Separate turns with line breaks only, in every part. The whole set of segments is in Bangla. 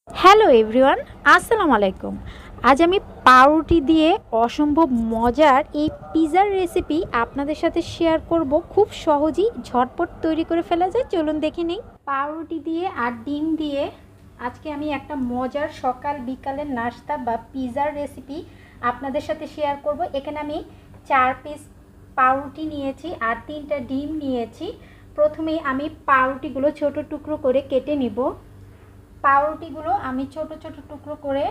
হ্যালো এভরিওয়ান, আসসালামু আলাইকুম। আজ আমি পাউরুটি দিয়ে অসম্ভব মজার এই পিৎজার রেসিপি আপনাদের সাথে শেয়ার করব। খুব সহজেই ঝটপট তৈরি করে ফেলা যায়, চলুন দেখে নিই। পাউরুটি দিয়ে আর ডিম দিয়ে আজকে আমি একটা মজার সকাল বিকালের নাস্তা বা পিৎজার রেসিপি আপনাদের সাথে শেয়ার করব। এখানে আমি 4 পিস পাউরুটি নিয়েছি আর 3টা ডিম নিয়েছি। প্রথমেই আমি পাউরুটিগুলো ছোট টুকরো করে কেটে নিব। পাউরুটিগুলো আমি ছোট ছোট টুকরো করে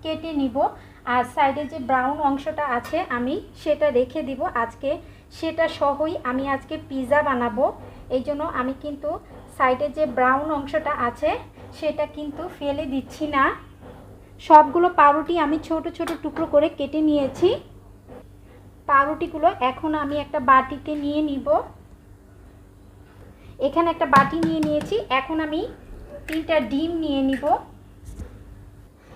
কেটে নিব আর সাইডে যে ব্রাউন অংশটা আছে আমি সেটা রেখে দিব। আজকে সেটা সহই আমি আজকে পিৎজা বানাবো, এই জন্য আমি কিন্তু সাইডে যে ব্রাউন অংশটা আছে সেটা কিন্তু ফেলে দিচ্ছি না। সবগুলো পাউরুটি আমি ছোট ছোট টুকরো করে কেটে নিয়েছি। পাউরুটিগুলো এখন আমি একটা বাটিতে নিয়ে নিব। এখানে একটা বাটি নিয়ে নিয়েছি। এখন আমি 3টা ডিম নিয়ে নিব।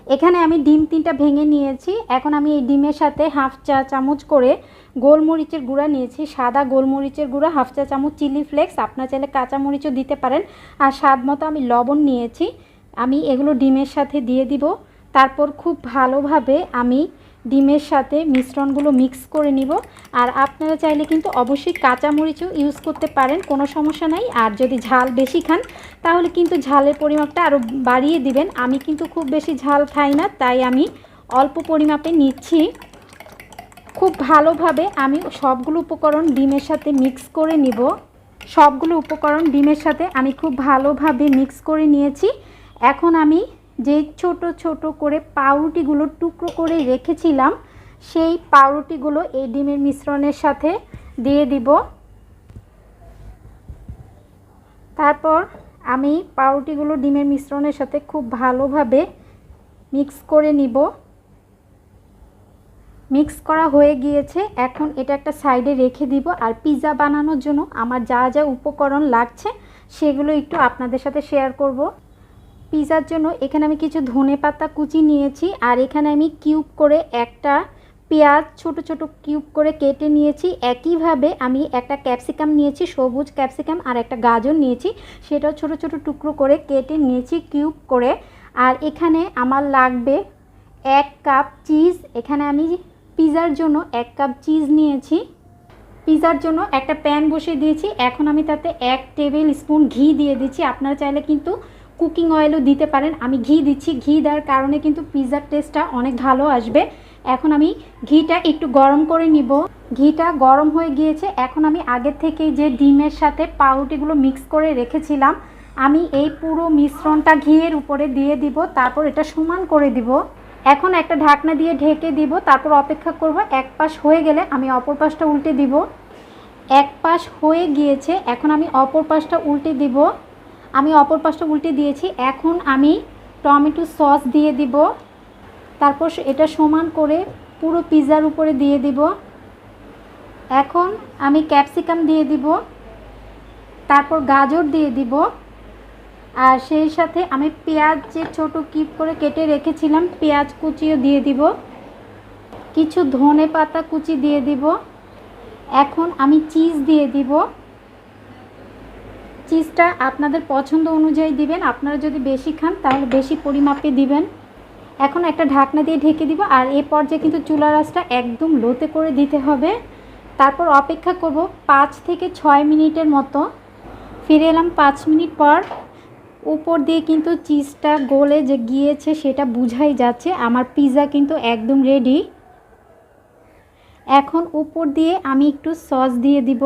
এখানে আমি ডিম 3টা ভেঙে নিয়েছি। এখন আমি এই ডিমের সাথে হাফ চা চামচ করে গোলমরিচের গুঁড়া নিয়েছি। সাদা গোলমরিচের গুঁড়া, হাফ চা চামচ চিলি ফ্লেক্স, আপনারা চাইলে কাঁচা মরিচও দিতে পারেন, আর স্বাদ মতো আমি লবণ নিয়েছি। আমি এগুলো ডিমের সাথে দিয়ে দিব। তারপর খুব ভালোভাবে আমি ডিমের সাথে মিশ্রণগুলো মিক্স করে নিব। আর আপনারা চাইলে কিন্তু অবশ্যই কাঁচা মরিচও ইউজ করতে পারেন, কোনো সমস্যা নাই। আর যদি ঝাল বেশি খান তাহলে কিন্তু ঝালের পরিমাপটা আরও বাড়িয়ে দিবেন। আমি কিন্তু খুব বেশি ঝাল খাই না, তাই আমি অল্প পরিমাপে নিচ্ছি। খুব ভালোভাবে আমি সবগুলো উপকরণ ডিমের সাথে মিক্স করে নিব। সবগুলো উপকরণ ডিমের সাথে আমি খুব ভালোভাবে মিক্স করে নিয়েছি। এখন আমি যে ছোট ছোট করে পাউরুটিগুলো টুকরো করে রেখেছিলাম সেই পাউরুটিগুলো এই ডিমের মিশ্রণের সাথে দিয়ে দিব। তারপর আমি পাউরুটিগুলো ডিমের মিশ্রণের সাথে খুব ভালোভাবে মিক্স করে নিব। মিক্স করা হয়ে গিয়েছে। এখন এটা একটা সাইডে রেখে দিব। আর পিৎজা বানানোর জন্য আমার যা যা উপকরণ লাগছে সেগুলো একটু আপনাদের সাথে শেয়ার করব। পিৎজার জন্য এখানে আমি কিছু ধনেপাতা কুচি নিয়েছি, আর এখানে আমি কিউব করে একটা পেঁয়াজ ছোট ছোট কিউব করে কেটে নিয়েছি। একইভাবে আমি একটা ক্যাপসিকাম নিয়েছি, সবুজ ক্যাপসিকাম, আর একটা গাজর নিয়েছি, সেটাও ছোট ছোট টুকরো করে কেটে নিয়েছি কিউব করে। আর এখানে আমার লাগবে 1 কাপ চিজ। এখানে আমি পিৎজার জন্য 1 কাপ চিজ নিয়েছি। পিৎজার জন্য একটা প্যান বসিয়ে দিয়েছি। এখন আমি তাতে 1 টেবিল স্পুন ঘি দিয়ে দিচ্ছি। আপনারা চাইলে কিন্তু কুকিং অয়েলও দিতে পারেন, আমি ঘি দিচ্ছি। ঘি দেওয়ার কারণে কিন্তু পিৎজার টেস্টটা অনেক ভালো আসবে। এখন আমি ঘিটা একটু গরম করে নিব। ঘিটা গরম হয়ে গিয়েছে। এখন আমি আগের থেকে যে ডিমের সাথে পাউরুটিগুলো মিক্স করে রেখেছিলাম আমি এই পুরো মিশ্রণটা ঘিয়ের উপরে দিয়ে দিব। তারপর এটা সমান করে দিব। এখন একটা ঢাকনা দিয়ে ঢেকে দিব। তারপর অপেক্ষা করব। এক পাশ হয়ে গেলে আমি অপর পাশটা উল্টে দিব। এক পাশ হয়ে গিয়েছে, এখন আমি অপর পাশটা উল্টে দিব। আমি অপর পাশটা উল্টে দিয়েছি। এখন আমি টমেটো সস দিয়ে দিব। তারপর এটা সমান করে পুরো পিৎজার উপরে দিয়ে দিব। এখন আমি ক্যাপসিকাম দিয়ে দিব। তারপর গাজর দিয়ে দিব। আর সেই সাথে আমি পেঁয়াজ যে ছোট কিউব করে কেটে রেখেছিলাম পেঁয়াজ কুচিও দিয়ে দিব। কিছু ধনে পাতা কুচি দিয়ে দিব। এখন আমি চিজ দিয়ে দিব। চিজটা আপনাদের পছন্দ অনুযায়ী দিবেন, আপনারা যদি বেশি খান তাহলে বেশি পরিমাপে দিবেন। এখন একটা ঢাকনা দিয়ে ঢেকে দিব। আর এই পর্যায়ে কিন্তু চুলার আঁচটা একদম লোতে করে দিতে হবে। তারপর অপেক্ষা করব 5 থেকে 6 মিনিটের মতো। ফিরে এলাম 5 মিনিট পর। উপর দিয়ে কিন্তু চিজটা গলে যে গিয়েছে সেটা বোঝাই যাচ্ছে। আমার পিৎজা কিন্তু একদম রেডি। এখন উপর দিয়ে আমি একটু সস দিয়ে দিব।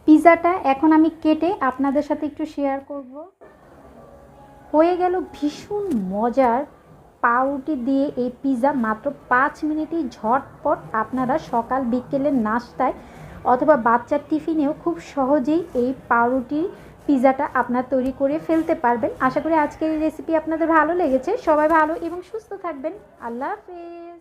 পিৎজাটা এখন আমি কেটে আপনাদের সাথে একটু শেয়ার করব। হয়ে গেল ভীষণ মজার পাউরুটি দিয়ে এই পিৎজা। মাত্র 5 মিনিটেই ঝটপট আপনারা সকাল বিকেলের নাস্তায় অথবা বাচ্চার টিফিনেও খুব সহজেই এই পাউরুটির পিৎজাটা আপনারা তৈরি করে ফেলতে পারবেন। আশা করি আজকের এই রেসিপি আপনাদের ভালো লেগেছে। সবাই ভালো এবং সুস্থ থাকবেন। আল্লাহ হাফেজ।